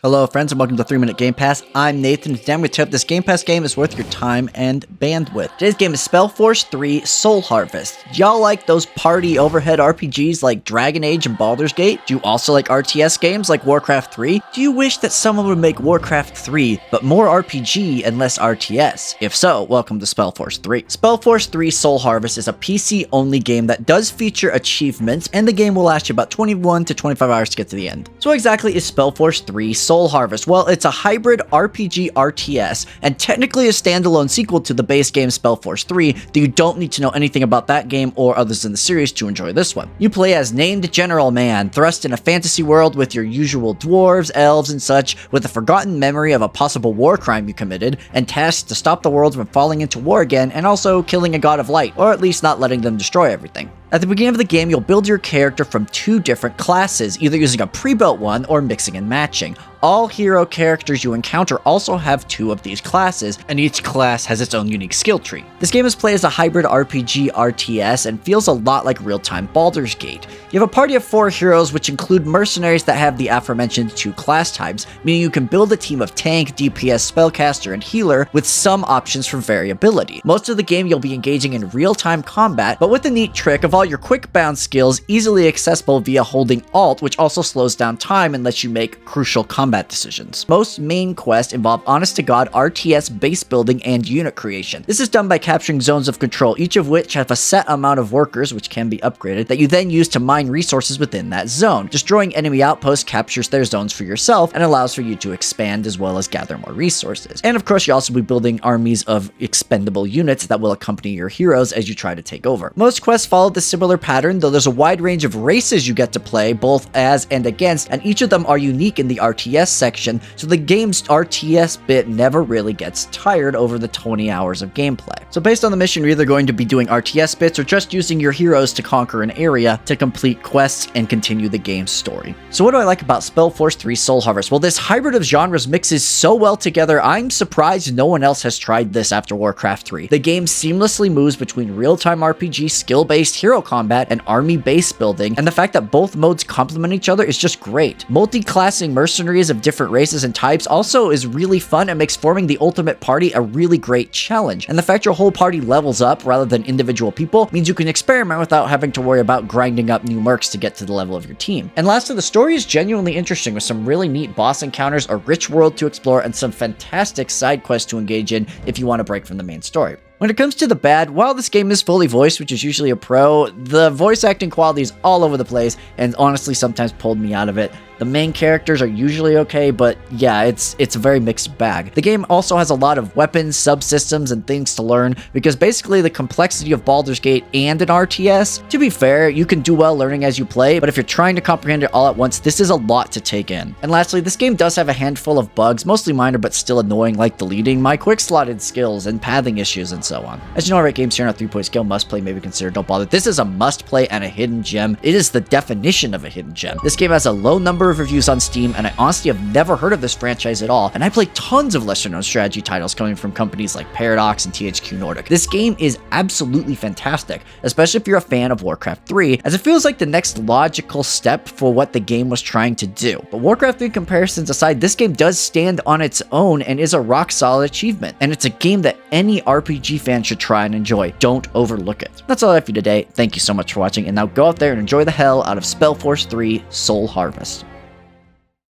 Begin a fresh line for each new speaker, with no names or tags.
Hello friends and welcome to 3 Minute Game Pass. I'm Nathan. Today I'm going to tell you if this Game Pass game is worth your time and bandwidth. Today's game is Spellforce 3 Soul Harvest. Do y'all like those party overhead RPGs like Dragon Age and Baldur's Gate? Do you also like RTS games like Warcraft 3? Do you wish that someone would make Warcraft 3 but more RPG and less RTS? If so, welcome to Spellforce 3. Spellforce 3 Soul Harvest is a PC only game that does feature achievements, and the game will last you about 21 to 25 hours to get to the end. So what exactly is Spellforce 3 Soul Harvest? Well, it's a hybrid RPG RTS and technically a standalone sequel to the base game Spellforce 3, though you don't need to know anything about that game or others in the series to enjoy this one. You play as named General Man, thrust in a fantasy world with your usual dwarves, elves, and such, with a forgotten memory of a possible war crime you committed, and tasked to stop the world from falling into war again, and also killing a god of light, or at least not letting them destroy everything. At the beginning of the game, you'll build your character from two different classes, either using a pre-built one or mixing and matching. All hero characters you encounter also have two of these classes, and each class has its own unique skill tree. This game is played as a hybrid RPG RTS and feels a lot like real-time Baldur's Gate. You have a party of 4 heroes, which include mercenaries that have the aforementioned 2 class types, meaning you can build a team of tank, DPS, spellcaster, and healer with some options for variability. Most of the game you'll be engaging in real-time combat, but with the neat trick of all your quick bounce skills easily accessible via holding Alt, which also slows down time and lets you make crucial combat decisions. Most main quests involve honest-to-God RTS base building and unit creation. This is done by capturing zones of control, each of which have a set amount of workers, which can be upgraded, that you then use to mine resources within that zone. Destroying enemy outposts captures their zones for yourself and allows for you to expand as well as gather more resources. And of course, you'll also be building armies of expendable units that will accompany your heroes as you try to take over. Most quests follow the similar pattern, though there's a wide range of races you get to play, both as and against, and each of them are unique in the RTS section, so the game's RTS bit never really gets tired over the 20 hours of gameplay. So based on the mission, you're either going to be doing RTS bits or just using your heroes to conquer an area to complete quests and continue the game's story. So what do I like about Spellforce 3 Soul Harvest? Well, this hybrid of genres mixes so well together, I'm surprised no one else has tried this after Warcraft 3. The game seamlessly moves between real-time RPG, skill-based hero combat, and army base building, and the fact that both modes complement each other is just great. Multi-classing mercenaries of different races and types also is really fun and makes forming the ultimate party a really great challenge. And the fact your whole party levels up rather than individual people means you can experiment without having to worry about grinding up new mercs to get to the level of your team. And lastly, the story is genuinely interesting with some really neat boss encounters, a rich world to explore, and some fantastic side quests to engage in if you want to break from the main story. When it comes to the bad, while this game is fully voiced, which is usually a pro, the voice acting quality is all over the place and honestly sometimes pulled me out of it. The main characters are usually okay, but yeah, it's a very mixed bag. The game also has a lot of weapons, subsystems, and things to learn, because basically the complexity of Baldur's Gate and an RTS, to be fair, you can do well learning as you play, but if you're trying to comprehend it all at once, this is a lot to take in. And lastly, this game does have a handful of bugs, mostly minor but still annoying, like deleting my quick-slotted skills and pathing issues and so on. As you know, I rate games here on a 3-point scale: must play, maybe consider, don't bother. This is a must play and a hidden gem. It is the definition of a hidden gem. This game has a low number of reviews on Steam, and I honestly have never heard of this franchise at all, and I play tons of lesser known strategy titles coming from companies like Paradox and THQ Nordic. This game is absolutely fantastic, especially if you're a fan of Warcraft 3, as it feels like the next logical step for what the game was trying to do. But Warcraft 3 comparisons aside, this game does stand on its own and is a rock solid achievement, and it's a game that any RPG fan should try and enjoy. Don't overlook it. That's all I have for you today. Thank you so much for watching, and now go out there and enjoy the hell out of Spellforce 3 Soul Harvest.